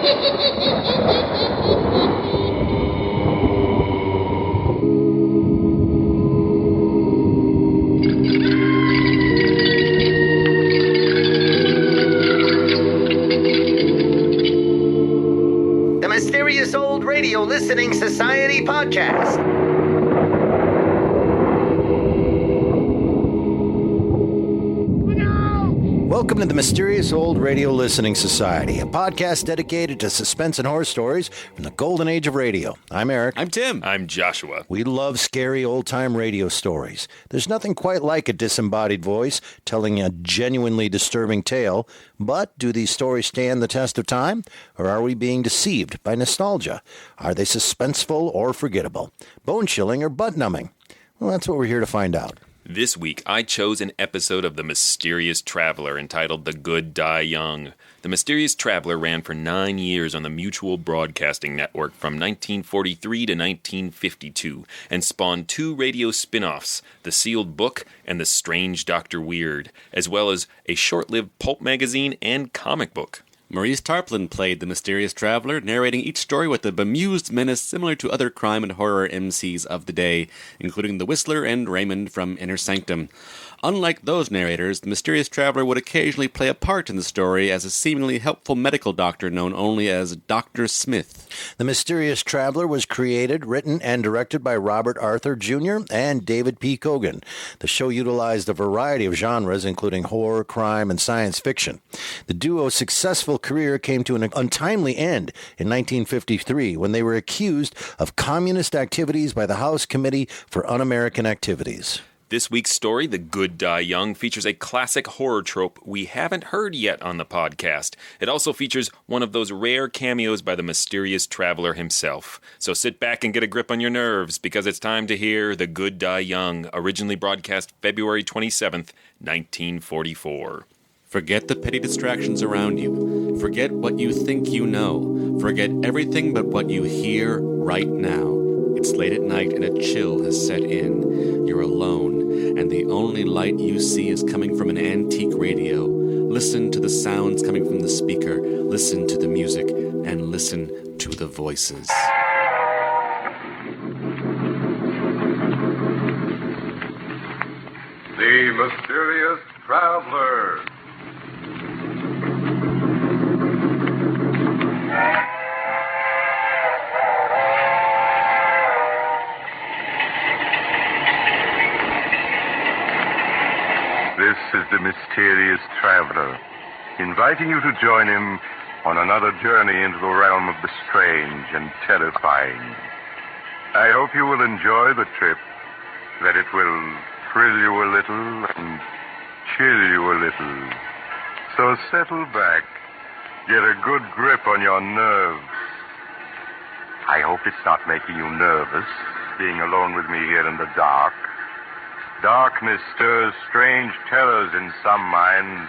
The Mysterious Old Radio Listening Society Podcast. Welcome to the Mysterious Old Radio Listening Society, a podcast dedicated to suspense and horror stories from the golden age of radio. I'm Eric. I'm Tim. I'm Joshua. We love scary old-time radio stories. There's nothing quite like a disembodied voice telling a genuinely disturbing tale, but do these stories stand the test of time, or are we being deceived by nostalgia? Are they suspenseful or forgettable? Bone-chilling or butt-numbing? Well, that's what we're here to find out. This week, I chose an episode of The Mysterious Traveler entitled The Good Die Young. The Mysterious Traveler ran for 9 years on the Mutual Broadcasting Network from 1943 to 1952 and spawned 2 radio spin-offs, The Sealed Book and The Strange Dr. Weird, as well as a short-lived pulp magazine and comic book. Maurice Tarplin played the mysterious traveler, narrating each story with a bemused menace similar to other crime and horror MCs of the day, including the Whistler and Raymond from Inner Sanctum. Unlike those narrators, the mysterious traveler would occasionally play a part in the story as a seemingly helpful medical doctor known only as Dr. Smith. The Mysterious Traveler was created, written, and directed by Robert Arthur Jr. and David P. Cogan. The show utilized a variety of genres, including horror, crime, and science fiction. The duo's successful career came to an untimely end in 1953 when they were accused of communist activities by the House Committee for Un-American Activities. This week's story, The Good Die Young, features a classic horror trope we haven't heard yet on the podcast. It also features one of those rare cameos by the mysterious traveler himself. So sit back and get a grip on your nerves, because it's time to hear The Good Die Young, originally broadcast February 27th, 1944. Forget the petty distractions around you. Forget what you think you know. Forget everything but what you hear right now. It's late at night and a chill has set in. You're alone, and the only light you see is coming from an antique radio. Listen to the sounds coming from the speaker. Listen to the music, and listen to the voices. The Mysterious Traveler. This is the Mysterious Traveler, inviting you to join him on another journey into the realm of the strange and terrifying. I hope you will enjoy the trip, that it will thrill you a little and chill you a little. So settle back, get a good grip on your nerves. I hope it's not making you nervous, being alone with me here in the dark. Darkness stirs strange terrors in some minds,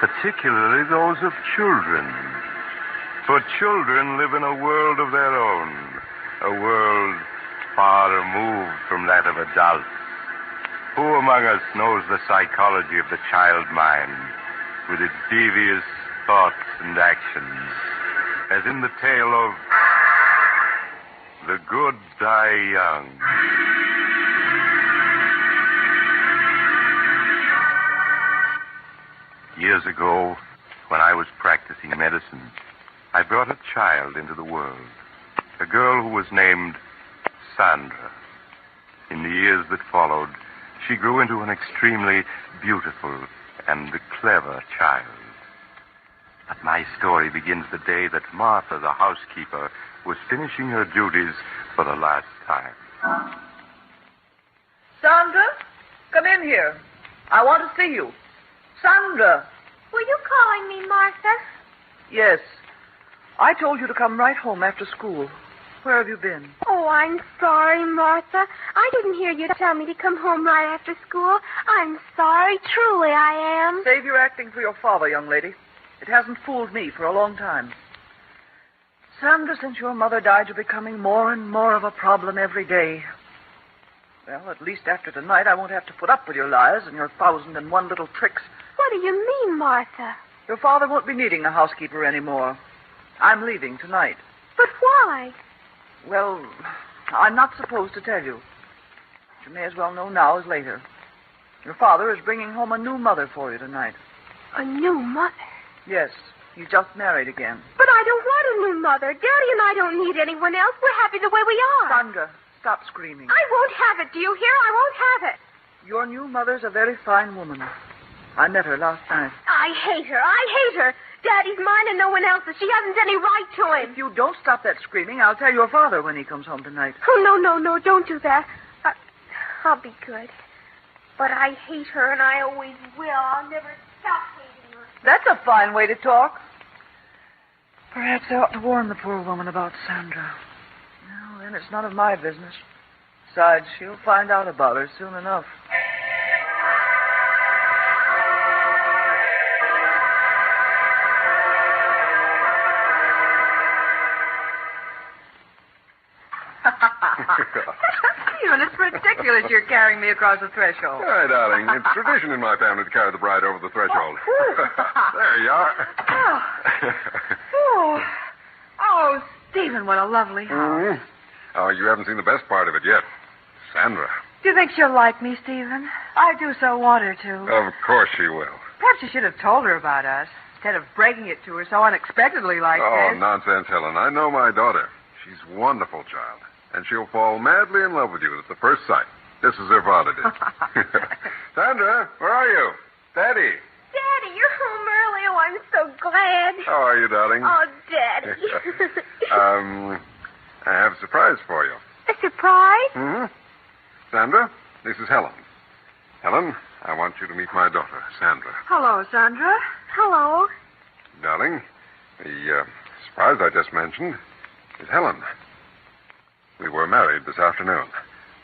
particularly those of children. For children live in a world of their own, a world far removed from that of adults. Who among us knows the psychology of the child mind, with its devious thoughts and actions, as in the tale of The Good Die Young. Years ago, when I was practicing medicine, I brought a child into the world, a girl who was named Sandra. In the years that followed, she grew into an extremely beautiful and clever child. But my story begins the day that Martha, the housekeeper, was finishing her duties for the last time. Sandra, come in here. I want to see you. Sandra. Were you calling me, Martha? Yes. I told you to come right home after school. Where have you been? Oh, I'm sorry, Martha. I didn't hear you tell me to come home right after school. I'm sorry. Truly, I am. Save your acting for your father, young lady. It hasn't fooled me for a long time. Sandra, since your mother died, you're becoming more and more of a problem every day. Well, at least after tonight, I won't have to put up with your lies and your 1,001 little tricks. What do you mean, Martha? Your father won't be needing a housekeeper anymore. I'm leaving tonight. But why? Well, I'm not supposed to tell you. But you may as well know now as later. Your father is bringing home a new mother for you tonight. A new mother? Yes, he's just married again. But I don't want a new mother. Daddy and I don't need anyone else. We're happy the way we are. Sandra, stop screaming. I won't have it. Do you hear? I won't have it. Your new mother's a very fine woman. I met her last night. I hate her. I hate her. Daddy's mine and no one else's. She hasn't any right to him. If you don't stop that screaming, I'll tell your father when he comes home tonight. Oh, no, don't do that. I'll be good. But I hate her, and I always will. I'll never stop hating her. That's a fine way to talk. Perhaps I ought to warn the poor woman about Sandra. Well, then it's none of my business. Besides, she'll find out about her soon enough. Stephen, it's ridiculous you're carrying me across the threshold. Hi, darling. It's tradition in my family to carry the bride over the threshold. There you are. Oh, Stephen, what a lovely house. Oh, you haven't seen the best part of it yet. Sandra. Do you think she'll like me, Stephen? I do so want her to. Of course she will. Perhaps you should have told her about us, instead of breaking it to her so unexpectedly like Oh, this. nonsense, Helen. I know my daughter. She's a wonderful child. And she'll fall madly in love with you at the first sight. Just as her father did. Sandra, where are you? Daddy. Daddy, you're home early. Oh, I'm so glad. How are you, darling? Oh, Daddy. I have a surprise for you. A surprise? Hmm? Sandra, this is Helen. Helen, I want you to meet my daughter, Sandra. Hello, Sandra. Hello. Darling, the surprise I just mentioned is Helen. We were married this afternoon.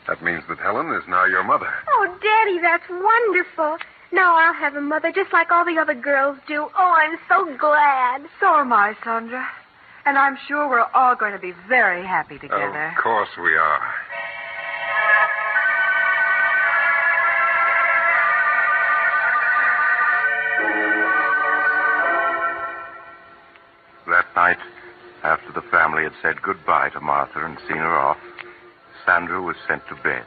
That means that Helen is now your mother. Oh, Daddy, that's wonderful. Now I'll have a mother just like all the other girls do. Oh, I'm so glad. So am I, Sandra. And I'm sure we're all going to be very happy together. Of course we are. That night, after the family had said goodbye to Martha and seen her off, Sandra was sent to bed.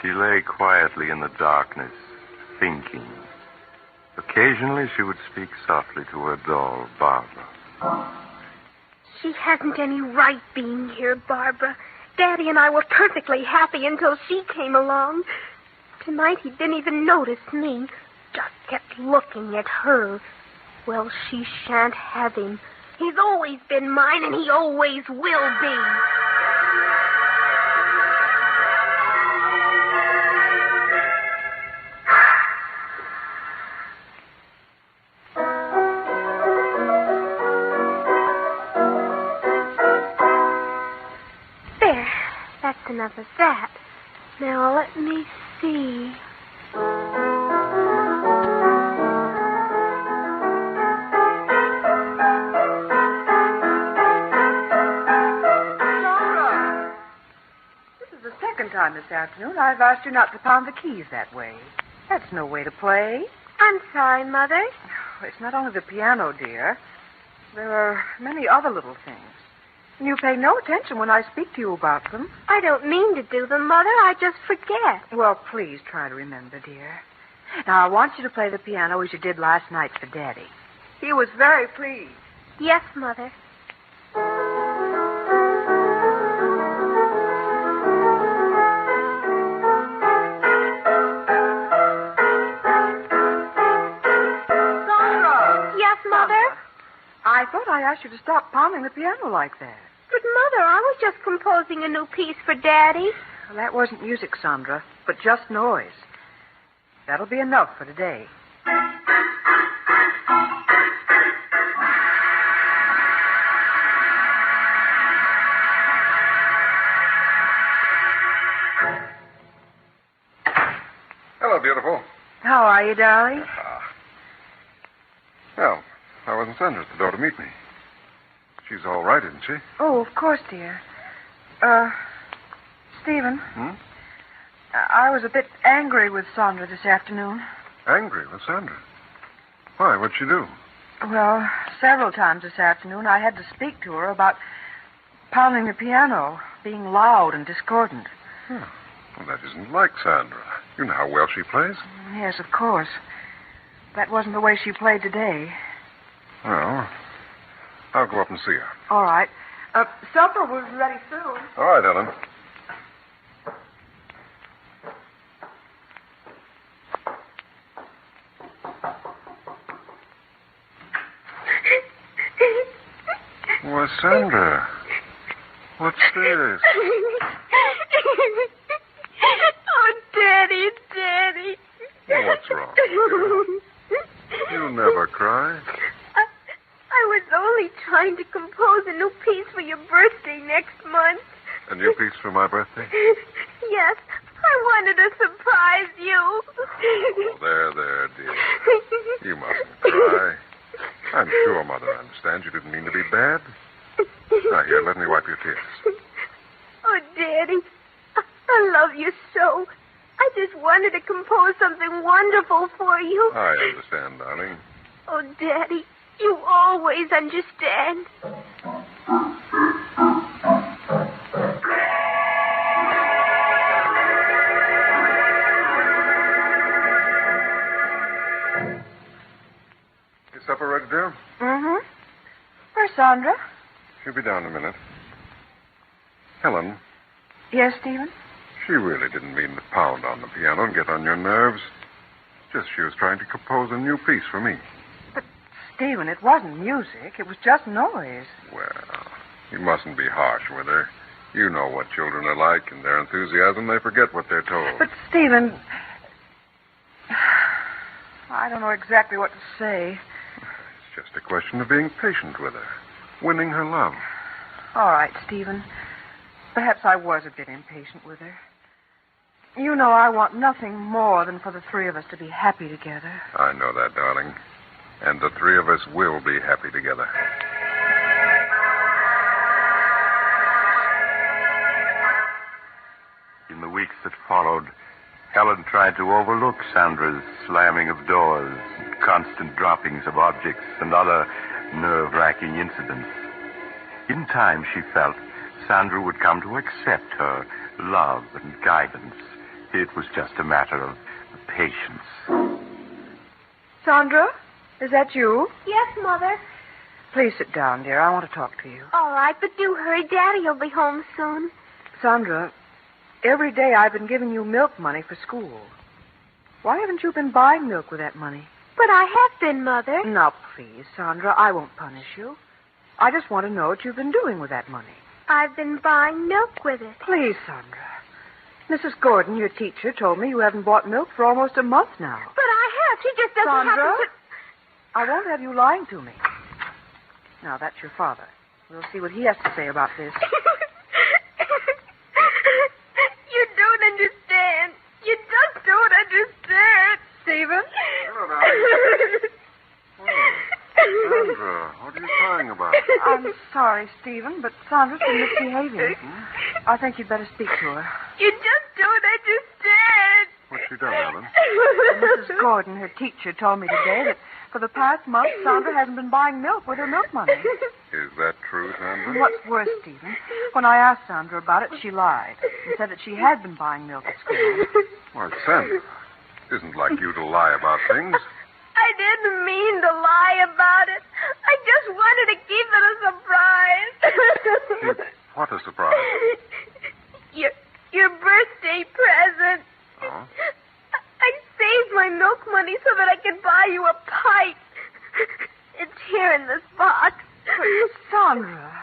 She lay quietly in the darkness, thinking. Occasionally she would speak softly to her doll, Barbara. She hasn't any right being here, Barbara. Daddy and I were perfectly happy until she came along. Tonight he didn't even notice me. Just kept looking at her. Well, she shan't have him. He's always been mine, and he always will be. There. That's enough of that. Now, let me see. Time this afternoon, I've asked you not to pound the keys that way. That's no way to play. I'm sorry, Mother. It's not only the piano, dear. There are many other little things. And you pay no attention when I speak to you about them. I don't mean to do them, Mother. I just forget. Well, please try to remember, dear. Now, I want you to play the piano as you did last night for Daddy. He was very pleased. Yes, Mother. I thought I asked you to stop pounding the piano like that. But, Mother, I was just composing a new piece for Daddy. Well, that wasn't music, Sandra, but just noise. That'll be enough for today. Hello, beautiful. How are you, darling? Well, I wasn't Sandra at the door to meet me. She's all right, isn't she? Oh, of course, dear. Stephen. I was a bit angry with Sandra this afternoon. Angry with Sandra? Why? What'd she do? Well, several times this afternoon I had to speak to her about pounding the piano, being loud and discordant. Well, that isn't like Sandra. You know how well she plays. Yes, of course. That wasn't the way she played today. Well, I'll go up and see her. All right. Supper will be ready soon. All right, Ellen. Why, Sandra, what's this? Oh, Daddy, Daddy. What's wrong? You never cry. I was only trying to compose a new piece for your birthday next month. A new piece for my birthday? Yes, I wanted to surprise you. Oh, there, dear. You mustn't cry. I'm sure Mother understands you didn't mean to be bad. Now, here, let me wipe your tears. Oh, Daddy, I love you so. I just wanted to compose something wonderful for you. I understand, darling. Oh, Daddy, you always understand. Is supper ready, dear? Mm-hmm. Where's Sandra? She'll be down in a minute. Helen, Yes, Stephen? she really didn't mean to pound on the piano and get on your nerves. Just she was trying to compose a new piece for me. Stephen, it wasn't music. It was just noise. Well, you mustn't be harsh with her. You know what children are like. In their enthusiasm, they forget what they're told. But, Stephen, I don't know exactly what to say. It's just a question of being patient with her, winning her love. All right, Stephen. Perhaps I was a bit impatient with her. You know I want nothing more than for the three of us to be happy together. I know that, darling. And the three of us will be happy together. In the weeks that followed, Helen tried to overlook Sandra's slamming of doors, constant droppings of objects, and other nerve-wracking incidents. In time, she felt, Sandra would come to accept her love and guidance. It was just a matter of patience. Sandra, is that you? Yes, Mother. Please sit down, dear. I want to talk to you. All right, but do hurry. Daddy will be home soon. Sandra, every day I've been giving you milk money for school. Why haven't you been buying milk with that money? But I have been, Mother. Now, please, Sandra, I won't punish you. I just want to know what you've been doing with that money. I've been buying milk with it. Please, Sandra. Mrs. Gordon, your teacher, told me you haven't bought milk for almost a month now. But I have. She just doesn't Sandra, happen to... I won't have you lying to me. Now, that's your father. We'll see what he has to say about this. You don't understand. You just don't understand. Stephen? Hello, darling. Sandra, what are you crying about? I'm sorry, Stephen, but Sandra's been misbehaving. I think you'd better speak to her. You just don't understand. What's she done, Helen? Mrs. Gordon, her teacher, told me today that for the past month, Sandra hasn't been buying milk with her milk money. Is that true, Sandra? And what's worse, Stephen, when I asked Sandra about it, she lied and said that she had been buying milk at school. Why, Sandra, it isn't like you to lie about things. I didn't mean to lie about it. I just wanted to keep it a surprise. What a surprise. Your birthday present. Oh? I saved my milk money so that I could buy you a pipe. It's here in this box. But, Sandra,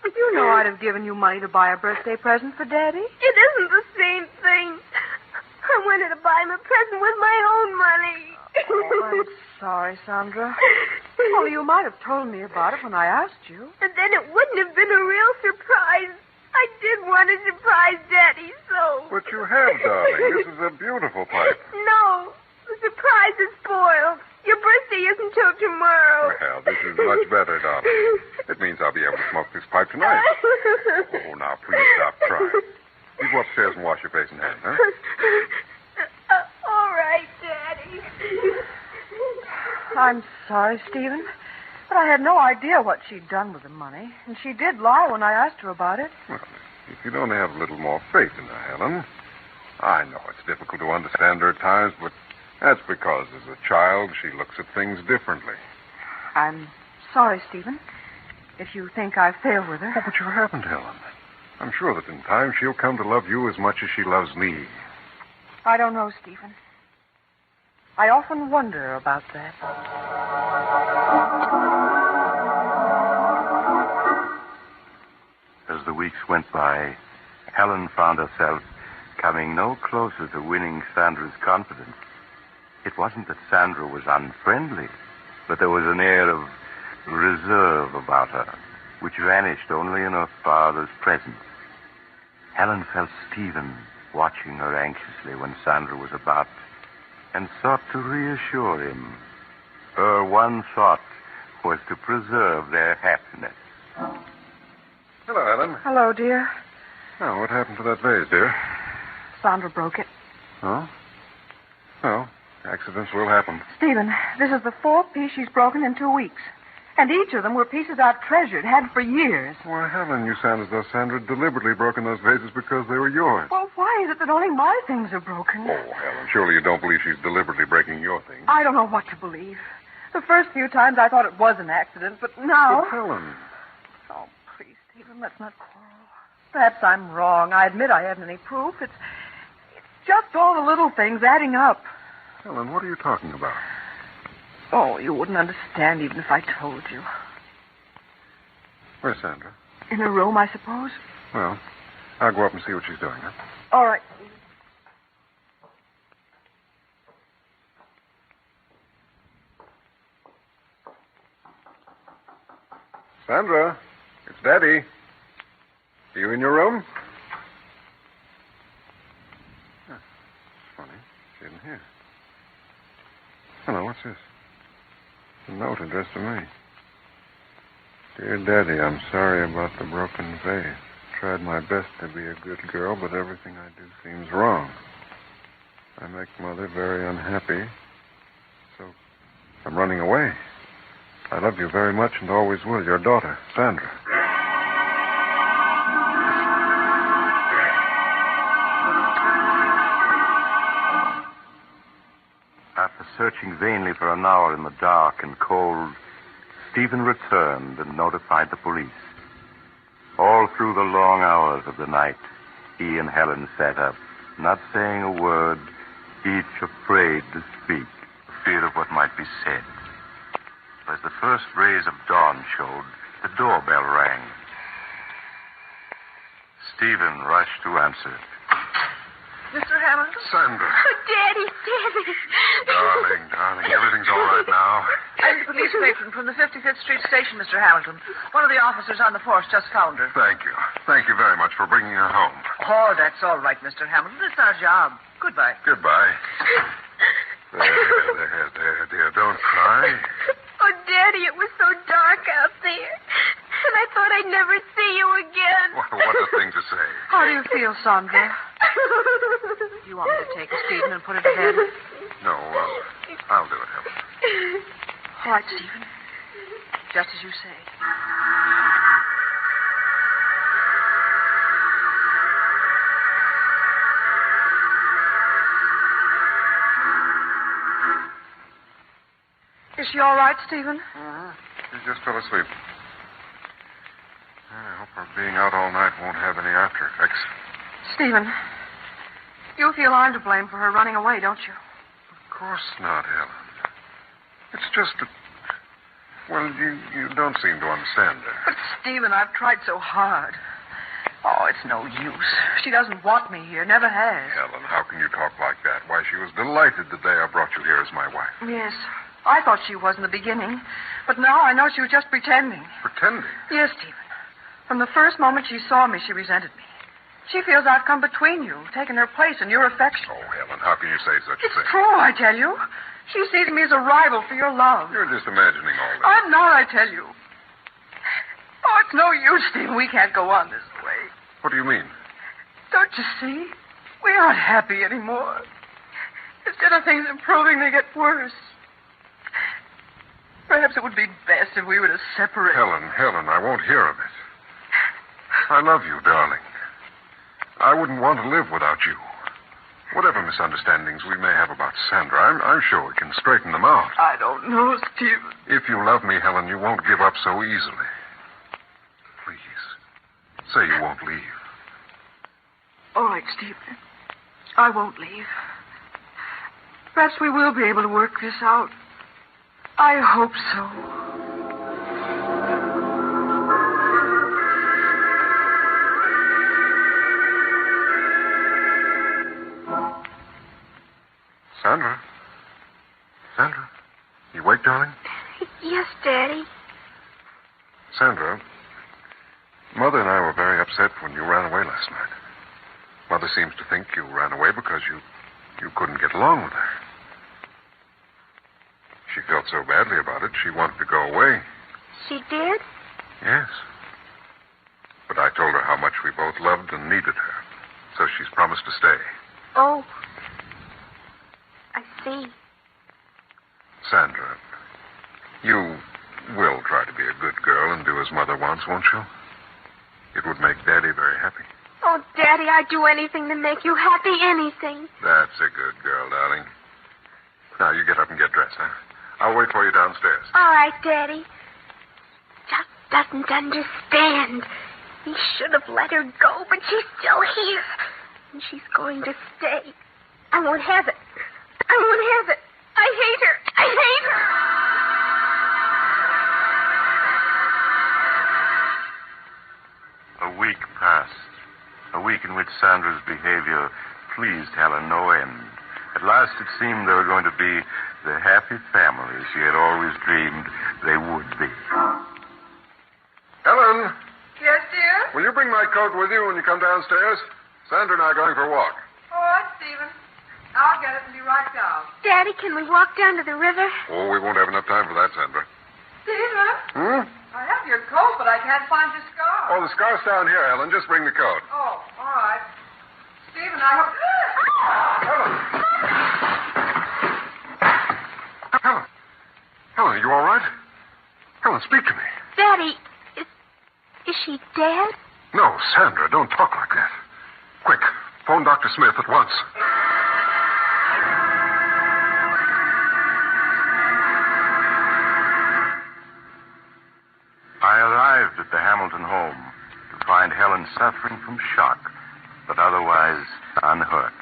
you know I'd have given you money to buy a birthday present for Daddy. It isn't the same thing. I wanted to buy him a present with my own money. Oh, I'm sorry, Sandra. Well, you might have told me about it when I asked you. And then it wouldn't have been a real surprise. I did want to surprise Daddy, so... But you have, darling. This is a beautiful pipe. No, the surprise is spoiled. Your birthday isn't till tomorrow. Well, this is much better, darling. It means I'll be able to smoke this pipe tonight. Oh, now, please stop crying. You go upstairs and wash your face and hands, huh? All right, Daddy. I'm sorry, Stephen. But I had no idea what she'd done with the money, and she did lie when I asked her about it. Well, if you'd only have a little more faith in her, Helen. I know it's difficult to understand her at times, but that's because as a child she looks at things differently. I'm sorry, Stephen, if you think I've failed with her. Oh, but you haven't, Helen. I'm sure that in time she'll come to love you as much as she loves me. I don't know, Stephen. I often wonder about that. As the weeks went by, Helen found herself coming no closer to winning Sandra's confidence. It wasn't that Sandra was unfriendly, but there was an air of reserve about her, which vanished only in her father's presence. Helen felt Stephen watching her anxiously when Sandra was about, and sought to reassure him. Her one thought was to preserve their happiness. Hello, Helen. Hello, dear. Oh, what happened to that vase, dear? Sandra broke it. Oh? Well, accidents will happen. Stephen, this is the fourth piece she's broken in 2 weeks. And each of them were pieces I've treasured, had for years. Why, Helen, you sound as though Sandra had deliberately broken those vases because they were yours. Well, why is it that only my things are broken? Oh, Helen, surely you don't believe she's deliberately breaking your things. I don't know what to believe. The first few times I thought it was an accident, but now... But, Helen... Oh, please, Stephen, let's not quarrel. Perhaps I'm wrong. I admit I haven't any proof. It's just all the little things adding up. Helen, what are you talking about? Oh, you wouldn't understand even if I told you. Where's Sandra? In her room, I suppose. Well, I'll go up and see what she's doing, huh? All right. Sandra, it's Daddy. Are you in your room? Huh, it's funny. She isn't here. Hello, what's this? A note addressed to me. Dear Daddy, I'm sorry about the broken vase. Tried my best to be a good girl, but everything I do seems wrong. I make Mother very unhappy, so I'm running away. I love you very much and always will. Your daughter, Sandra. After searching vainly for an hour in the dark and cold, Stephen returned and notified the police. All through the long hours of the night, he and Helen sat up, not saying a word, each afraid to speak, fear of what might be said. As the first rays of dawn showed, the doorbell rang. Stephen rushed to answer it. Mr. Hamilton? Sandra. Oh, Daddy, Daddy. Darling, everything's all right now. I'm the police patron from the 55th Street station, Mr. Hamilton. One of the officers on the force just found her. Thank you. Thank you very much for bringing her home. Oh, that's all right, Mr. Hamilton. It's our job. Goodbye. Goodbye. There, dear. Don't cry. Oh, Daddy, it was so dark out there. And I thought I'd never see you again. What a thing to say. How do you feel, Sandra? You want me to take her, Stephen, and put her to bed? No, I'll do it, Helen. All right, Stephen. Just as you say. Is she all right, Stephen? She just fell asleep. I hope her being out all night won't have any after effects. Stephen, you feel I'm to blame for her running away, don't you? Of course not, Helen. It's just that... Well, you don't seem to understand her. But, Stephen, I've tried so hard. Oh, it's no use. She doesn't want me here, never has. Helen, how can you talk like that? Why, she was delighted the day I brought you here as my wife. Yes, I thought she was in the beginning. But now I know she was just pretending. Pretending? Yes, Stephen. From the first moment she saw me, she resented me. She feels I've come between you, taken her place in your affection. Oh, Helen, how can you say such a It's thing? true, I tell you. She sees me as a rival for your love. You're just imagining all this. I'm not, I tell you. Oh, it's no use, Stephen. We can't go on this way. What do you mean? Don't you see? We aren't happy anymore. Instead of things improving, they get worse. Perhaps it would be best if we were to separate. Helen, I won't hear of it. I love you, darling. I wouldn't want to live without you. Whatever misunderstandings we may have about Sandra, I'm sure we can straighten them out. I don't know, Stephen. If you love me, Helen, you won't give up so easily. Please, say you won't leave. All right, Stephen. I won't leave. Perhaps we will be able to work this out. I hope so. Sandra, you awake, darling? Yes, Daddy. Sandra, Mother and I were very upset when you ran away last night. Mother seems to think you ran away because you couldn't get along with her. She felt so badly about it, she wanted to go away. She did? Yes. But I told her how much we both loved and needed her, so she's promised to stay. Oh. I see. Sandra, you will try to be a good girl and do as Mother wants, won't you? It would make Daddy very happy. Oh, Daddy, I'd do anything to make you happy, anything. That's a good girl, darling. Now, you get up and get dressed, huh? I'll wait for you downstairs. All right, Daddy. Just doesn't understand. He should have let her go, but she's still here. And she's going to stay. I won't have it. I won't have it. I hate her. I hate her. A week passed. A week in which Sandra's behavior pleased Helen no end. At last it seemed they were going to be the happy family she had always dreamed they would be. Helen, Yes, dear? will you bring my coat with you when you come downstairs? Sandra and I are going for a walk. All right, Stephen. I'll get it and be right down. Daddy, can we walk down to the river? Oh, we won't have enough time for that, Sandra. Stephen? I have your coat, but I can't find your scarf. Oh, the scarf's down here, Helen. Just bring the coat. Oh, all right. Stephen, I hope... Helen. Helen, are you all right? Helen, speak to me. Daddy, is she dead? No, Sandra, don't talk like that. Quick, phone Dr. Smith at once. I arrived at the Hamilton home to find Helen suffering from shock, but otherwise unhurt.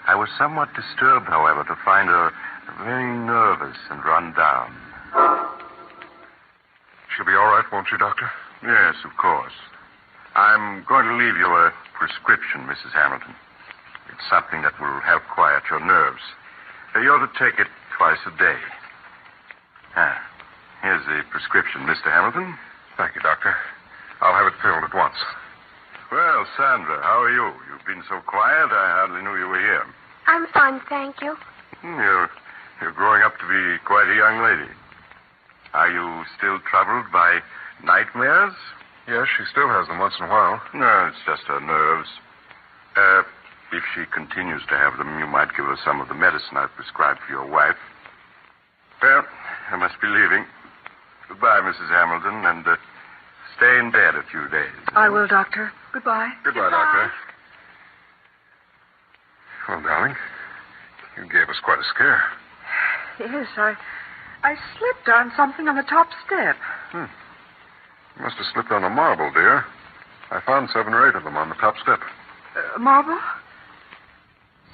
I was somewhat disturbed, however, to find her very nervous and run down. She'll be all right, won't she, Doctor? Yes, of course. I'm going to leave you a prescription, Mrs. Hamilton. It's something that will help quiet your nerves. You ought to take it twice a day. Here's the prescription, Mr. Hamilton. Thank you, Doctor. I'll have it filled at once. Well, Sandra, how are you? You've been so quiet, I hardly knew you were here. I'm fine, thank you. You're growing up to be quite a young lady. Are you still troubled by nightmares? Yes, she still has them once in a while. No, it's just her nerves. If she continues to have them, you might give her some of the medicine I've prescribed for your wife. Well, I must be leaving. Goodbye, Mrs. Hamilton, and stay in bed a few days. I will, Doctor. Goodbye. Goodbye, Doctor. Well, darling, you gave us quite a scare. Yes, I slipped on something on the top step. You must have slipped on a marble, dear. I found 7 or 8 of them on the top step. Marble?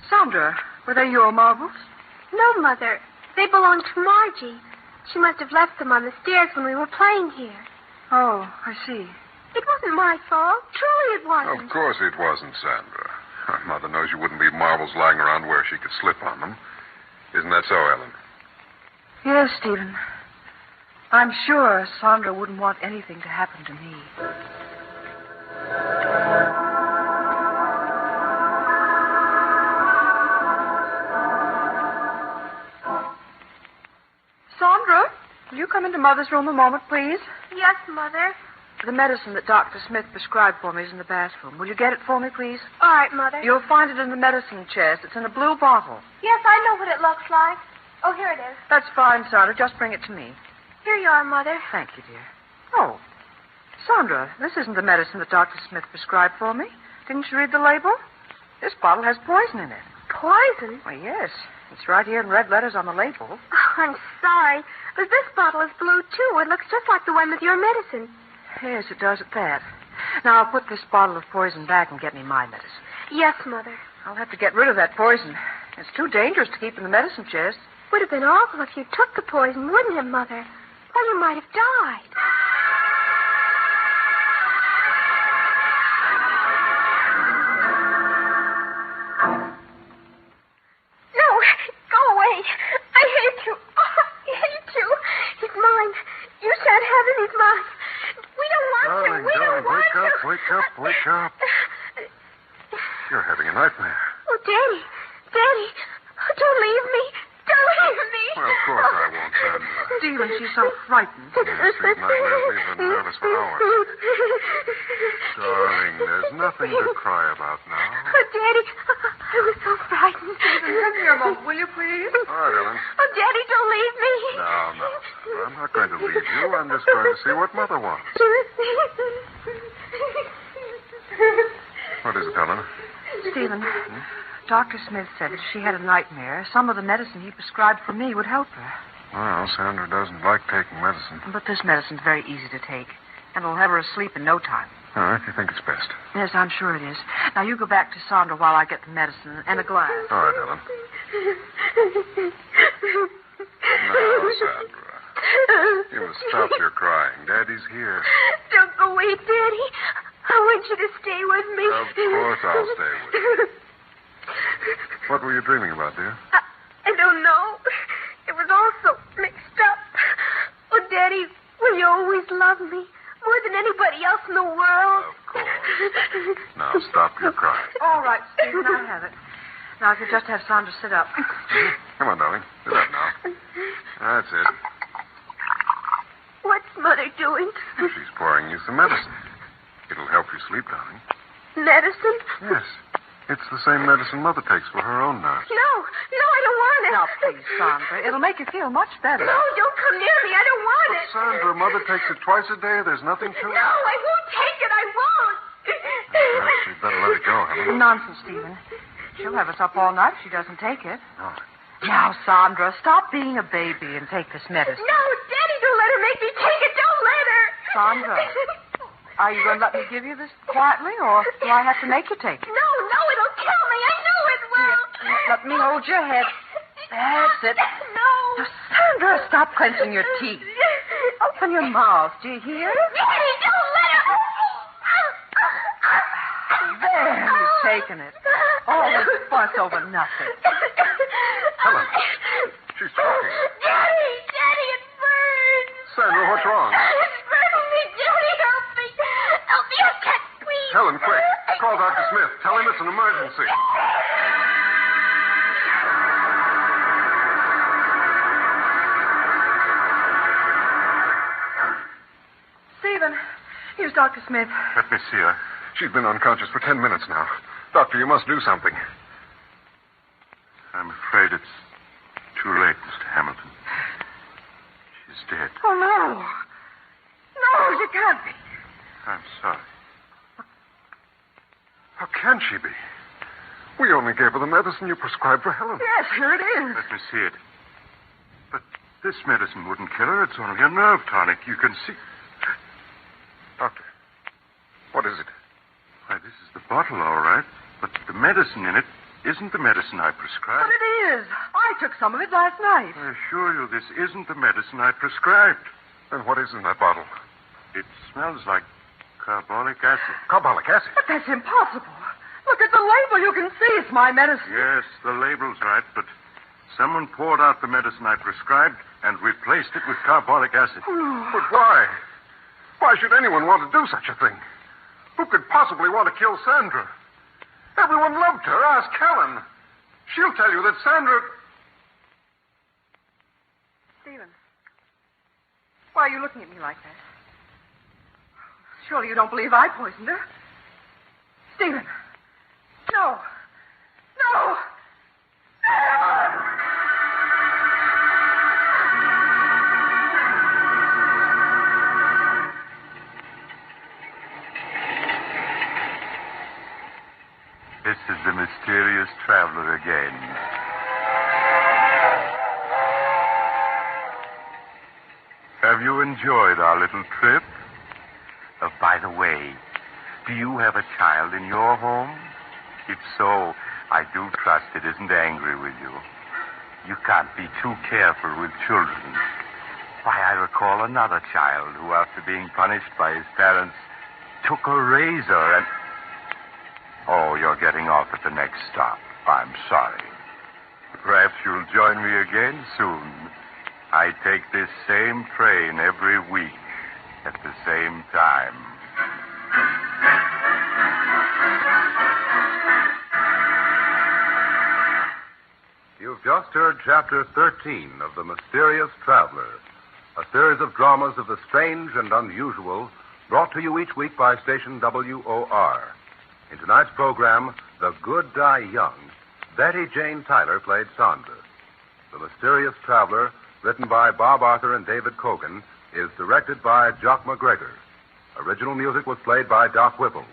Sandra, were they your marbles? No, Mother. They belong to Margie. She must have left them on the stairs when we were playing here. Oh, I see. It wasn't my fault. Truly it wasn't. Of course it wasn't, Sandra. Her mother knows you wouldn't leave marbles lying around where she could slip on them. Isn't that so, Ellen? Yes, Stephen. I'm sure Sandra wouldn't want anything to happen to me. Sandra, will you come into Mother's room a moment, please? Yes, Mother. The medicine that Dr. Smith prescribed for me is in the bathroom. Will you get it for me, please? All right, Mother. You'll find it in the medicine chest. It's in a blue bottle. Yes, I know what it looks like. Oh, here it is. That's fine, Sandra. Just bring it to me. Here you are, Mother. Thank you, dear. Oh, Sandra, this isn't the medicine that Dr. Smith prescribed for me. Didn't you read the label? This bottle has poison in it. Poison? Why, yes. It's right here in red letters on the label. Oh, I'm sorry. But this bottle is blue, too. It looks just like the one with your medicine. Yes, it does at that. Now, I'll put this bottle of poison back and get me my medicine. Yes, Mother. I'll have to get rid of that poison. It's too dangerous to keep in the medicine chest. Would have been awful if you took the poison, wouldn't it, Mother? Or you might have died. No, go away. I hate you. Oh, I hate you. He's mine. You shan't have him. He's mine. We don't want Darling, to. We don't want wake up, to. wake up. You're having a nightmare. Oh, Daddy. Daddy. Oh, don't leave me. Don't leave me. Well, of course I won't, Sandra. Stephen, she's so frightened. Yes, these nightmares leave her nervous for hours. Darling, there's nothing to cry about now. Oh, Daddy, I was so frightened. Come here a moment, will you, please? All right, Ellen. Oh, Daddy, don't leave me. No, Sandra. I'm not going to leave you. I'm just going to see what Mother wants. What is it, Ellen? Stephen, Dr. Smith said if she had a nightmare, some of the medicine he prescribed for me would help her. Well, Sandra doesn't like taking medicine. But this medicine's very easy to take, and it'll have her asleep in no time. All right, you think it's best. Yes, I'm sure it is. Now, you go back to Sandra while I get the medicine and a glass. All right, Ellen. Now, Sandra, you must stop your crying. Daddy's here. Don't go away, Daddy. I want you to stay with me. Of course I'll stay with you. What were you dreaming about, dear? I don't know. It was all so mixed up. Oh, Daddy, will you always love me more than anybody else in the world? Of course. Now stop your crying. All right, Stephen, I have it. Now, if you just have Sandra sit up. Come on, darling. Sit up now. That's it. What's Mother doing? She's pouring you some medicine. It'll help you sleep, darling. Medicine? Yes. It's the same medicine Mother takes for her own nurse. No, I don't want it. Now, please, Sandra. It'll make you feel much better. No, don't come near me. I don't want But, it. Sandra, Mother takes it twice a day. There's nothing to it. No, I won't take it. I won't. Perhaps you'd better let it go, Helen. Nonsense, Stephen. She'll have us up all night if she doesn't take it. Oh. Now, Sandra, stop being a baby and take this medicine. No, Daddy, don't let her make me take it. Don't let her. Sandra. Are you going to let me give you this quietly, or do I have to make you take it? No, it'll kill me. I know it will. Let me hold your head. That's it. No. Now, Sandra, stop clenching your teeth. Open your mouth. Do you hear? Daddy, don't let her. There, you've taken it. All this fuss over nothing. Helen, she's talking. Daddy, it burns. Sandra, what's wrong? It's burning me, Daddy. Help me. Help me. I can't breathe. Helen, quick. Call Dr. Smith. Tell him it's an emergency. Stephen, here's Dr. Smith. Let me see her. She's been unconscious for 10 minutes now. Doctor, you must do something. I'm afraid it's too late, Mr. Hamilton. She's dead. Oh, no. No, she can't be. I'm sorry. How can she be? We only gave her the medicine you prescribed for Helen. Yes, here it is. Let me see it. But this medicine wouldn't kill her. It's only a nerve tonic. You can see. Doctor, what is it? Why, this is the bottle, all right. But the medicine in it isn't the medicine I But prescribed. it is. I took some of it last night. I assure you, this isn't the medicine I prescribed. Then what is in that bottle? It smells like carbolic acid. Carbolic acid. But that's impossible. Look at the label. You can see it's my medicine. Yes, the label's right, but someone poured out the medicine I prescribed and replaced it with carbolic acid. But why? Why should anyone want to do such a thing? Who could possibly want to kill Sandra? Everyone loved her. Ask Helen. She'll tell you that Sandra... Stephen, why are you looking at me like that? Surely you don't believe I poisoned her? Stephen. No. No. is the mysterious traveler again. Have you enjoyed our little trip? By the way, do you have a child in your home? If so, I do trust it isn't angry with you. You can't be too careful with children. Why, I recall another child who, after being punished by his parents, took a razor and... Oh, you're getting off at the next stop. I'm sorry. Perhaps you'll join me again soon. I take this same train every week at the same time. You've just heard Chapter 13 of The Mysterious Traveler, a series of dramas of the strange and unusual brought to you each week by station WOR. In tonight's program, The Good Die Young, Betty Jane Tyler played Sandra. The Mysterious Traveler, written by Bob Arthur and David Cogan, is directed by Jock McGregor. Original music was played by Doc Whipple.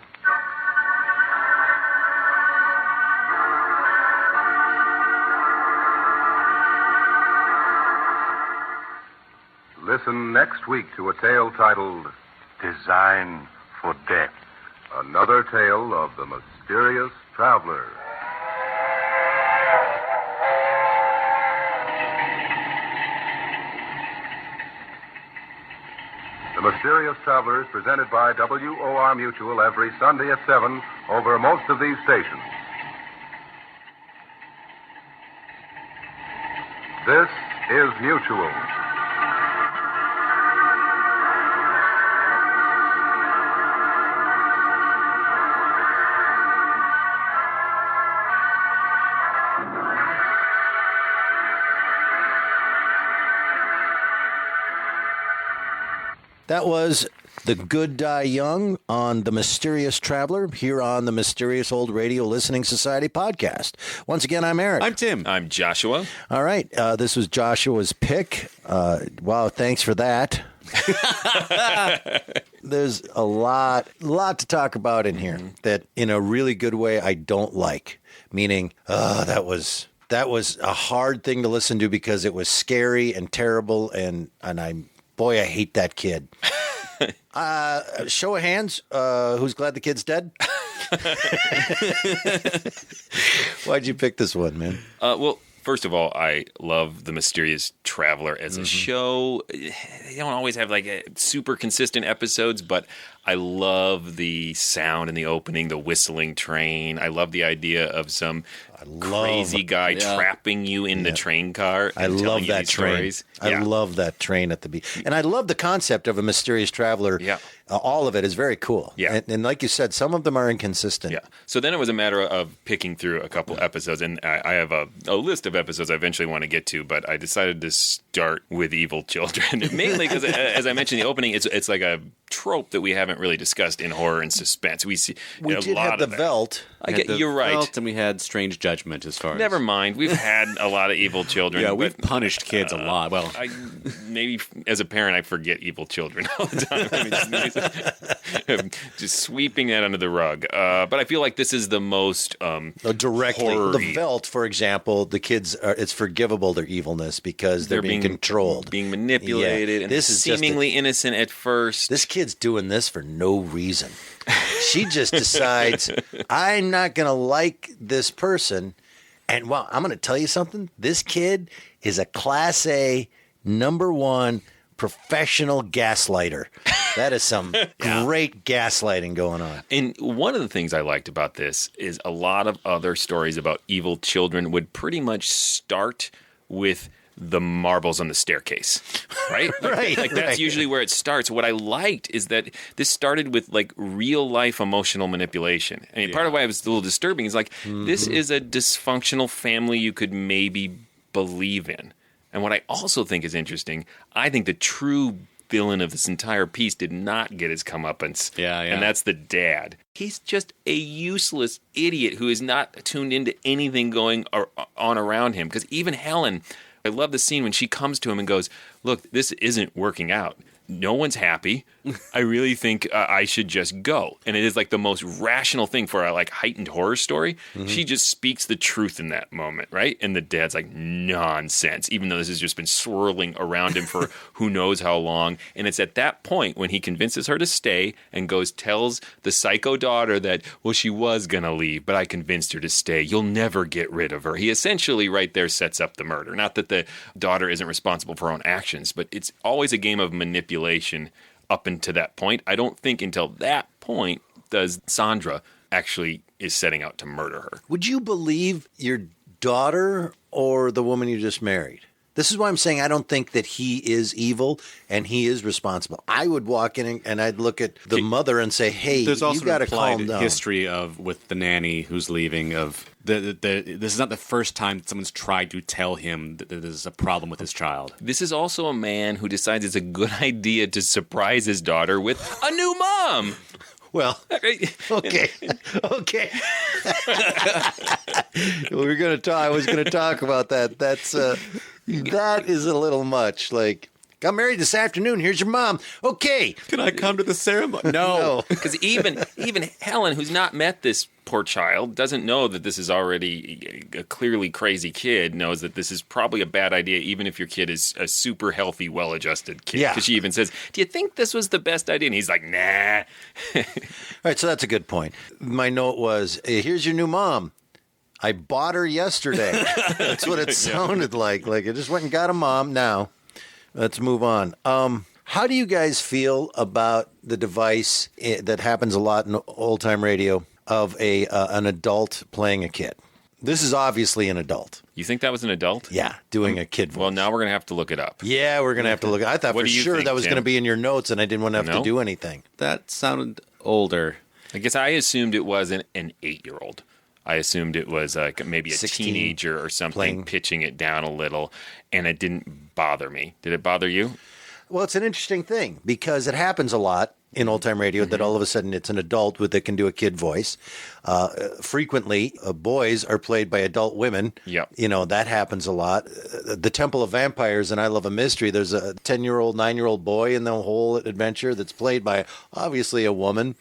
Listen next week to a tale titled Design for Death. Another Tale of the Mysterious Traveler. The Mysterious Traveler is presented by WOR Mutual every Sunday at 7 over most of these stations. This is Mutual. That was The Good Die Young on The Mysterious Traveler here on the Mysterious Old Radio Listening Society podcast. Once again, I'm Eric. I'm Tim. I'm Joshua. All right. This was Joshua's pick. Wow, thanks for that. There's a lot to talk about in here that in a really good way I don't like. Meaning, that was a hard thing to listen to because it was scary and terrible and Boy, I hate that kid. Show of hands, who's glad the kid's dead? Why'd you pick this one, man? Well, first of all, I love The Mysterious Traveler as a show. They don't always have super consistent episodes, but I love the sound in the opening, the whistling train. I love the idea of some crazy guy trapping you in the train car. I love that train. I love that train at the beach. And I love the concept of a mysterious traveler. Yeah. All of it is very cool. Yeah. And like you said, some of them are inconsistent. Yeah. So then it was a matter of picking through a couple episodes. And I have a list of episodes I eventually want to get to, but I decided to start with Evil Children. Mainly because, as I mentioned in the opening, it's like a trope that we haven't really discussed in horror and suspense. We see we did have the Velt. You're right. Velt, and we had Strange Judgment as far as... Never mind. We've had a lot of evil children. Yeah, we've punished kids a lot. Well, maybe as a parent, I forget evil children all the time. Just sweeping that under the rug. But I feel like this is the most directly. horror-y. The Velt, for example, the kids it's forgivable their evilness because they're being controlled, being manipulated, and this is seemingly innocent at first. This kid's doing this for no reason. She just decides, I'm not going to like this person. And, well, I'm going to tell you something. This kid is a Class A, #1 professional gaslighter. That is some great gaslighting going on. And one of the things I liked about this is a lot of other stories about evil children would pretty much start with the marbles on the staircase, right? That's usually where it starts. What I liked is that this started with real life emotional manipulation. I mean, part of why it was a little disturbing is this is a dysfunctional family you could maybe believe in. And what I also think is interesting, I think the true villain of this entire piece did not get his comeuppance. Yeah. And that's the dad. He's just a useless idiot who is not tuned into anything going on around him. Because even Helen, I love the scene when she comes to him and goes, look, this isn't working out. No one's happy. I really think I should just go. And it is like the most rational thing for a like heightened horror story. Mm-hmm. She just speaks the truth in that moment, right? And the dad's like, nonsense, even though this has just been swirling around him for who knows how long. And it's at that point when he convinces her to stay and tells the psycho daughter that, well, she was going to leave, but I convinced her to stay. You'll never get rid of her. He essentially right there sets up the murder. Not that the daughter isn't responsible for her own actions, but it's always a game of manipulation up until that point. I don't think until that point does Sandra actually is setting out to murder her. Would you believe your daughter or the woman you just married? This is why I'm saying I don't think that he is evil and he is responsible. I would walk in and I'd look at the mother and say, hey, there's also you got to calm down. History of with the nanny who's leaving of this is not the first time someone's tried to tell him that there's a problem with his child. This is also a man who decides it's a good idea to surprise his daughter with a new mom. Well, okay. We're going to talk. I was going to talk about that. That is a little much. Like, got married this afternoon. Here's your mom. Okay. Can I come to the ceremony? No. Because even Helen, who's not met this poor child, doesn't know that this is already a clearly crazy kid, knows that this is probably a bad idea, even if your kid is a super healthy, well-adjusted kid. Because she even says, do you think this was the best idea? And he's like, nah. All right, so that's a good point. My note was, hey, here's your new mom. I bought her yesterday. That's what it sounded like. Like, I just went and got a mom. Now, let's move on. How do you guys feel about the device that happens a lot in old-time radio of an adult playing a kid? This is obviously an adult. You think that was an adult? Yeah, doing a kid voice. Well, now we're going to have to look it up. Yeah, we're going to have to look it up. I thought for sure that was going to be in your notes, and I didn't want to have to do anything. That sounded older. I guess I assumed it wasn't an 8-year-old. I assumed it was maybe a teenager or something pitching it down a little, and it didn't bother me. Did it bother you? Well, it's an interesting thing because it happens a lot in old-time radio that all of a sudden it's an adult that can do a kid voice. Frequently, boys are played by adult women. Yep. You know, that happens a lot. The Temple of Vampires and I Love a Mystery, there's a 10-year-old, 9-year-old boy in the whole adventure that's played by, obviously, a woman,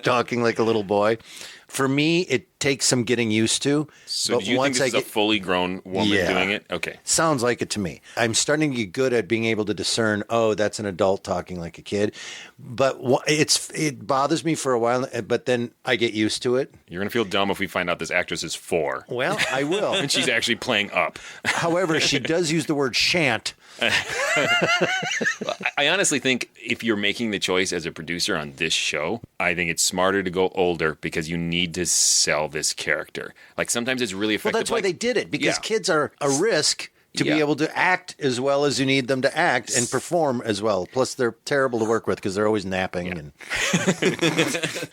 talking like a little boy. For me, it takes some getting used to. So do you think this is a fully grown woman doing it? Okay. Sounds like it to me. I'm starting to get good at being able to discern, oh, that's an adult talking like a kid. But it bothers me for a while, but then I get used to it. You're going to feel dumb if we find out this actress is 4. Well, I will. And she's actually playing up. However, she does use the word shan't. I honestly think if you're making the choice as a producer on this show, I think it's smarter to go older because you need to sell this character. Like sometimes it's really effective. Well, that's why they did it, because kids are a risk to be able to act as well as you need them to act and perform as well. Plus, they're terrible to work with because they're always napping and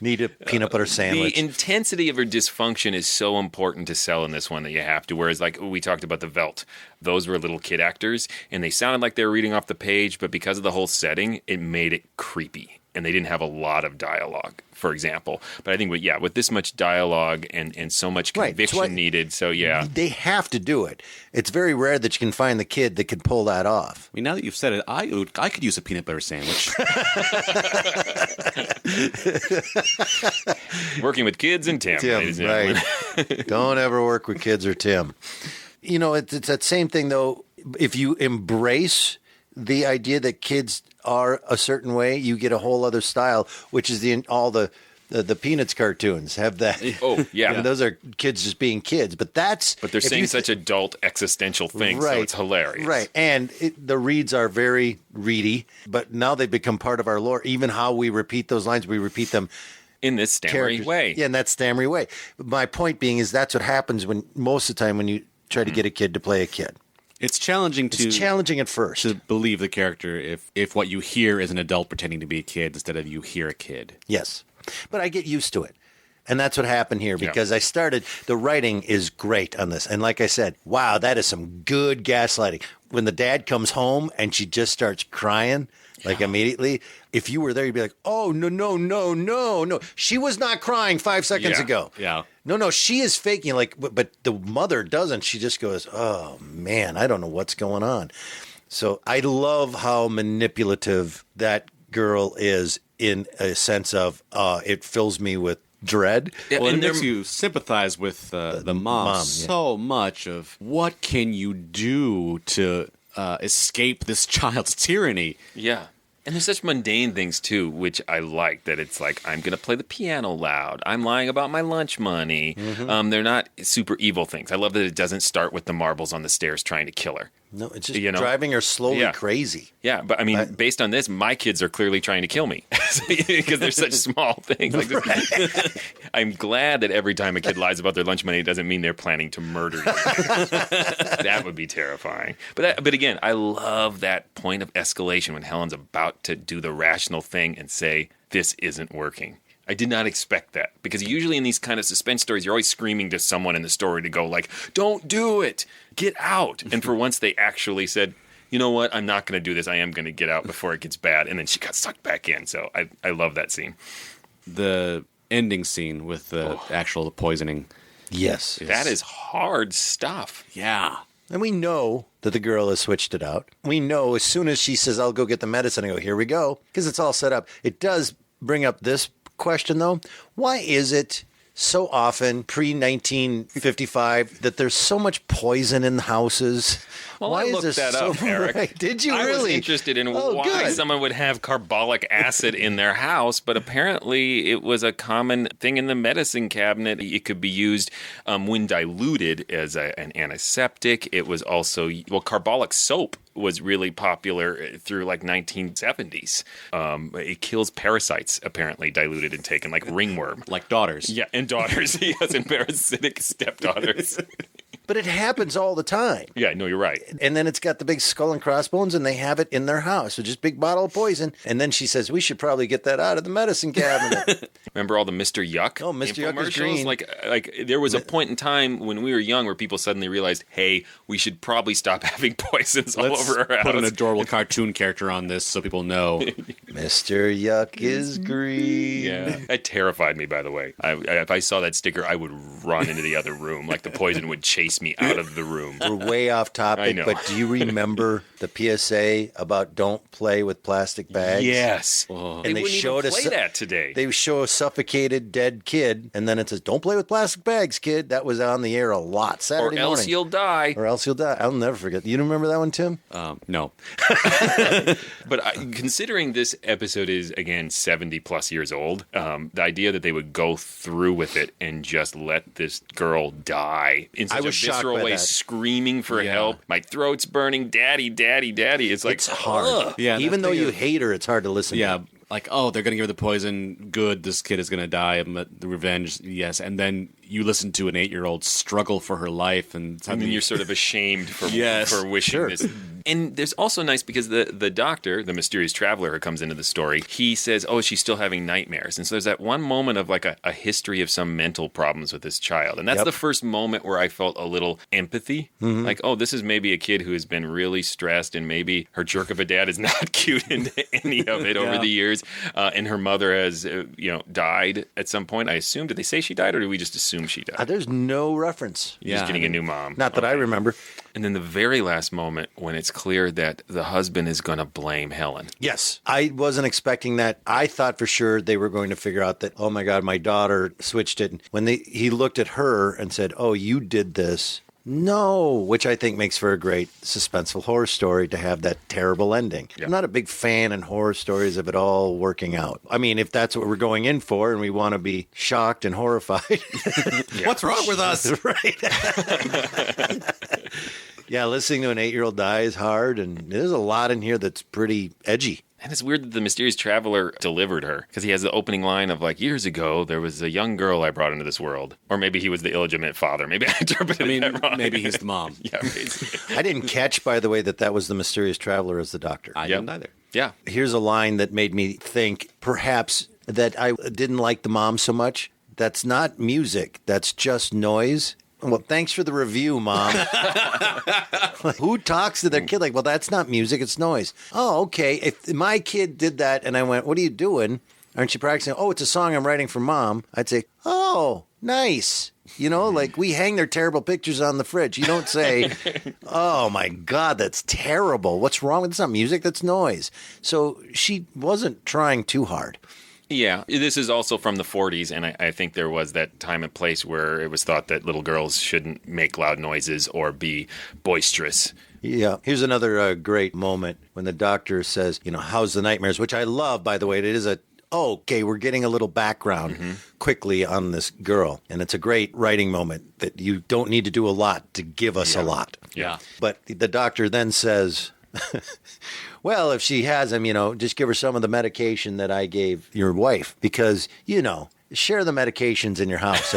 need a peanut butter sandwich. The intensity of her dysfunction is so important to sell in this one that you have to. Whereas, like we talked about the Velt, those were little kid actors, and they sounded like they were reading off the page, but because of the whole setting, it made it creepy. And they didn't have a lot of dialogue, for example. But I think, with this much dialogue and so much conviction needed, they have to do it. It's very rare that you can find the kid that can pull that off. I mean, now that you've said it, I could use a peanut butter sandwich. Working with kids and Tim, ladies and gentlemen. Right. Don't ever work with kids or Tim. You know, it's that same thing, though. If you embrace the idea that kids are a certain way, you get a whole other style, which is all the Peanuts cartoons have that. Oh, yeah. And those are kids just being kids. But they're saying such adult existential things, so it's hilarious. Right. And the reads are very reedy, but now they've become part of our lore. Even how we repeat those lines, we repeat them in this stammery way. Yeah, in that stammery way. My point being is that's what happens most of the time when you try to get a kid to play a kid. It's challenging at first to believe the character if what you hear is an adult pretending to be a kid instead of you hear a kid. Yes, but I get used to it, and that's what happened here because I started. The writing is great on this, and like I said, wow, that is some good gaslighting. When the dad comes home and she just starts crying. Like immediately, if you were there, you'd be like, "Oh no! She was not crying 5 seconds ago. Yeah, no, she is faking. Like, but the mother doesn't. She just goes, "Oh man, I don't know what's going on." So I love how manipulative that girl is in a sense of it fills me with dread. Well, and it makes you sympathize with the mom so much of what can you do to escape this child's tyranny. Yeah. And there's such mundane things, too, which I like, that it's like, I'm going to play the piano loud. I'm lying about my lunch money. Mm-hmm. They're not super evil things. I love that it doesn't start with the marbles on the stairs trying to kill her. No, it's just driving her slowly crazy. Yeah, but I mean, based on this, my kids are clearly trying to kill me because they're such small things. Like I'm glad that every time a kid lies about their lunch money, it doesn't mean they're planning to murder you. That would be terrifying. But again, I love that point of escalation when Helen's about to do the rational thing and say, this isn't working. I did not expect that, because usually in these kind of suspense stories, you're always screaming to someone in the story to go like, don't do it, get out. And for once they actually said, you know what, I'm not going to do this. I am going to get out before it gets bad. And then she got sucked back in. So I love that scene. The ending scene with the actual poisoning. Yes. That is hard stuff. Yeah. And we know that the girl has switched it out. We know as soon as she says, I'll go get the medicine, I go, here we go, because it's all set up. It does bring up this question, though. Why is it so often pre-1955 that there's so much poison in the houses? Well, why I looked that up, Eric. Right? Did you I really? was interested in why someone would have carbolic acid in their house, but apparently it was a common thing in the medicine cabinet. It could be used when diluted as an antiseptic. It was also, carbolic soap was really popular through like 1970s. It kills parasites, apparently, diluted and taken, like ringworm. Like daughters. Yeah, and daughters. Yes, and parasitic stepdaughters. But it happens all the time. Yeah, no, you're right. And then it's got the big skull and crossbones, and they have it in their house. So just big bottle of poison. And then she says, we should probably get that out of the medicine cabinet. Remember all the Mr. Yuck? Oh, Mr. Yuck is green. Like there was a point in time when we were young where people suddenly realized, hey, we should probably stop having poisons all over our house. Put an adorable cartoon character on this so people know. Mr. Yuck is green. Yeah, that terrified me, by the way. If I saw that sticker, I would run into the other room. Like the poison would chase me out of the room. We're way off topic, I know. but do you remember the PSA about don't play with plastic bags? Yes. And they they wouldn't showed even play that today. They show a suffocated dead kid, and then it says, don't play with plastic bags, kid. That was on the air a lot Saturday or else morning. you'll die. Or else you'll die. I'll never forget. You remember that one, Tim? No. But considering this episode is, again, 70 plus years old, the idea that they would go through with it and just let this girl die in such a visceral way, screaming for help. My throat's burning. Daddy, daddy, daddy. It's like, it's hard. Yeah, even though you hate her, it's hard to listen Yeah. to. Like, oh, they're going to give her the poison. Good, this kid is going to die. The revenge, yes. And then you listen to an 8-year-old struggle for her life. And then you're sort of ashamed for wishing this. And there's also nice because the doctor, the mysterious traveler who comes into the story, he says, oh, she's still having nightmares. And so there's that one moment of like a history of some mental problems with this child. And that's the first moment where I felt a little empathy. Mm-hmm. Like, oh, this is maybe a kid who has been really stressed and maybe her jerk of a dad is not cute into any of it over the years. And her mother has, died at some point. I assume. Did they say she died or did we just assume she died? There's no reference. She's getting a new mom. Not that I remember. And then the very last moment when it's clear that the husband is going to blame Helen. Yes. I wasn't expecting that. I thought for sure they were going to figure out that, oh my God, my daughter switched it. When he looked at her and said, oh, you did this. No, which I think makes for a great suspenseful horror story to have that terrible ending. Yeah. I'm not a big fan in horror stories of it all working out. I mean, if that's what we're going in for and we want to be shocked and horrified. What's wrong with us? Right. Yeah, listening to an 8-year-old die is hard, and there's a lot in here that's pretty edgy. And it's weird that the mysterious traveler delivered her, because he has the opening line of like, years ago, there was a young girl I brought into this world. Or maybe he was the illegitimate father. Maybe I interpreted that wrong. Maybe he's the mom. Yeah, basically. I didn't catch, by the way, that was the mysterious traveler as the doctor. I didn't either. Yeah. Here's a line that made me think perhaps that I didn't like the mom so much. That's not music. That's just noise. Well, thanks for the review, Mom. Who talks to their kid like, well, that's not music, it's noise. Oh, okay. If my kid did that and I went, what are you doing? Aren't you practicing? Oh, it's a song I'm writing for Mom. I'd say, oh, nice. You know, like we hang their terrible pictures on the fridge. You don't say, oh my God, that's terrible. What's wrong with It's not music, that's noise. So she wasn't trying too hard. Yeah, this is also from the 40s, and I think there was that time and place where it was thought that little girls shouldn't make loud noises or be boisterous. Yeah. Here's another great moment when the doctor says, how's the nightmares, which I love, by the way. It is okay, we're getting a little background quickly on this girl. And it's a great writing moment that you don't need to do a lot to give us a lot. Yeah. But the doctor then says, well, if she has him, just give her some of the medication that I gave your wife because, share the medications in your house.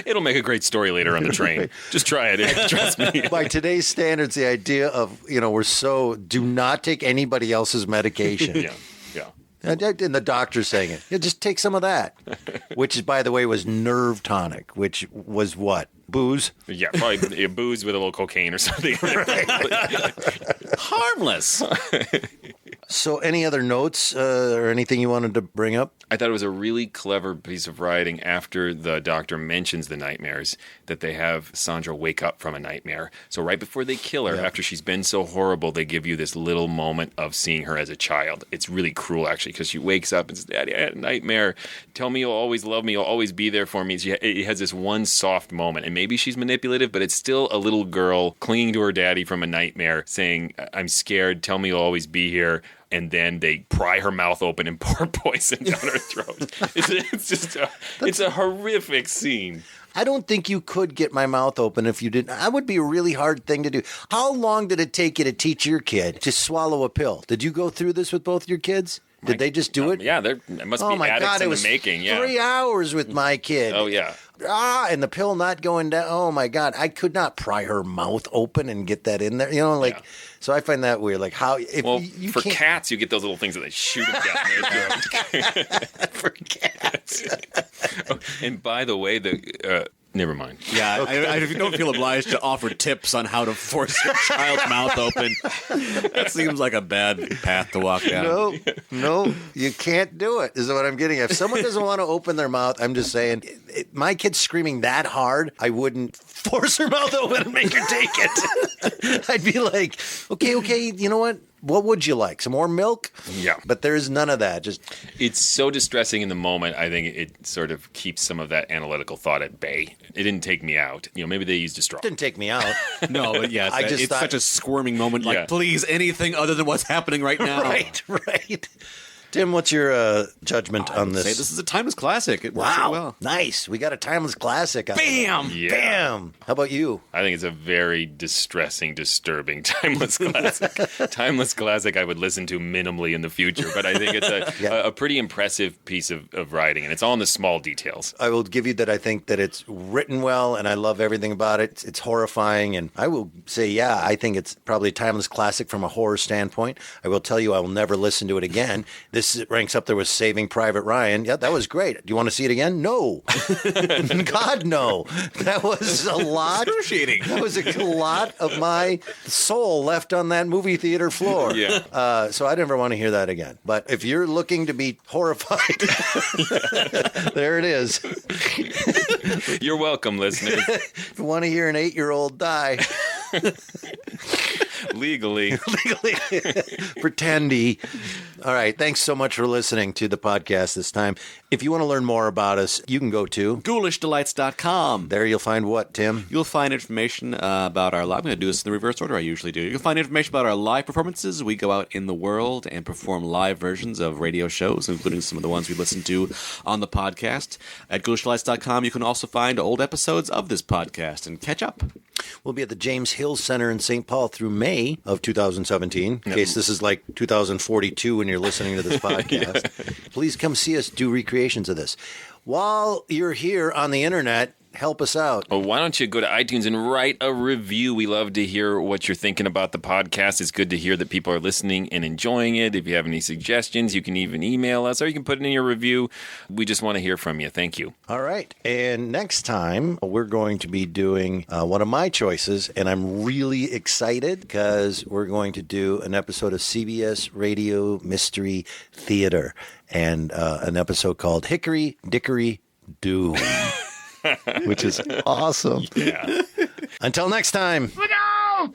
It'll make a great story later on the train. Just try it. Trust me. By today's standards, the idea of, do not take anybody else's medication. Yeah. And the doctor's saying it. Yeah, just take some of that. Which, by the way, was nerve tonic, which was what? Booze? Yeah, probably booze with a little cocaine or something. Harmless. So any other notes or anything you wanted to bring up? I thought it was a really clever piece of writing after the doctor mentions the nightmares that they have Sandra wake up from a nightmare. So right before they kill her, after she's been so horrible, they give you this little moment of seeing her as a child. It's really cruel, actually, because she wakes up and says, Daddy, I had a nightmare. Tell me you'll always love me. You'll always be there for me. It has this one soft moment. And maybe she's manipulative, but it's still a little girl clinging to her daddy from a nightmare saying, I'm scared. Tell me you'll always be here. And then they pry her mouth open and pour poison down her throat. It's a horrific scene. I don't think you could get my mouth open if you didn't. That would be a really hard thing to do. How long did it take you to teach your kid to swallow a pill? Did you go through this with both your kids? Did they just do it? Yeah, there must be addicts in the making. Yeah. 3 hours with my kid. Oh, yeah. And the pill not going down. Oh, my God. I could not pry her mouth open and get that in there. So I find that weird. Like how, for cats, you get those little things that they shoot them down their throat. For cats. And by the way, never mind. Yeah, okay. I don't feel obliged to offer tips on how to force your child's mouth open. That seems like a bad path to walk down. No, you can't do it, is what I'm getting at. If someone doesn't want to open their mouth, I'm just saying, my kid's screaming that hard, I wouldn't force her mouth open and make her take it. I'd be like, okay, you know what? What would you like? Some more milk? Yeah. But there's none of that. It's so distressing in the moment. I think it sort of keeps some of that analytical thought at bay. It didn't take me out. Maybe they used a straw. Didn't take me out. No, but yes, it's such a squirming moment. Like, please, anything other than what's happening right now. Right. Tim, what's your judgment on this? Say this is a timeless classic. It works wow, well. Nice. We got a timeless classic. Bam! Yeah. Bam! How about you? I think it's a very distressing, disturbing timeless classic. Timeless classic I would listen to minimally in the future, but I think it's a pretty impressive piece of writing, and it's all in the small details. I will give you that I think that it's written well, and I love everything about it. It's horrifying, and I will say, I think it's probably a timeless classic from a horror standpoint. I will tell you I will never listen to it again. This ranks up there with Saving Private Ryan. Yeah, that was great. Do you want to see it again? No. God, no. That was a lot. Excruciating. That was a lot of my soul left on that movie theater floor. Yeah. So I never want to hear that again. But if you're looking to be horrified, there it is. You're welcome, listeners. If you want to hear an 8-year-old die. Legally. Pretendy. All right. Thanks so much for listening to the podcast this time. If you want to learn more about us, you can go to GhoulishDelights.com. There you'll find what, Tim? You'll find information about our live. I'm going to do this in the reverse order I usually do. You'll find information about our live performances. We go out in the world and perform live versions of radio shows, including some of the ones we listen to on the podcast. At GhoulishDelights.com, you can also find old episodes of this podcast and catch up. We'll be at the James Hill Center in St. Paul through May of 2017. In case this is like 2042 when you're listening to this podcast. Please come see us do recreations of this. While you're here on the internet, help us out? Well, why don't you go to iTunes and write a review? We love to hear what you're thinking about the podcast. It's good to hear that people are listening and enjoying it. If you have any suggestions, you can even email us or you can put it in your review. We just want to hear from you. Thank you. All right. And next time, we're going to be doing one of my choices, and I'm really excited because we're going to do an episode of CBS Radio Mystery Theater and an episode called Hickory Dickory Doom, which is awesome. Yeah. Until next time. Look out!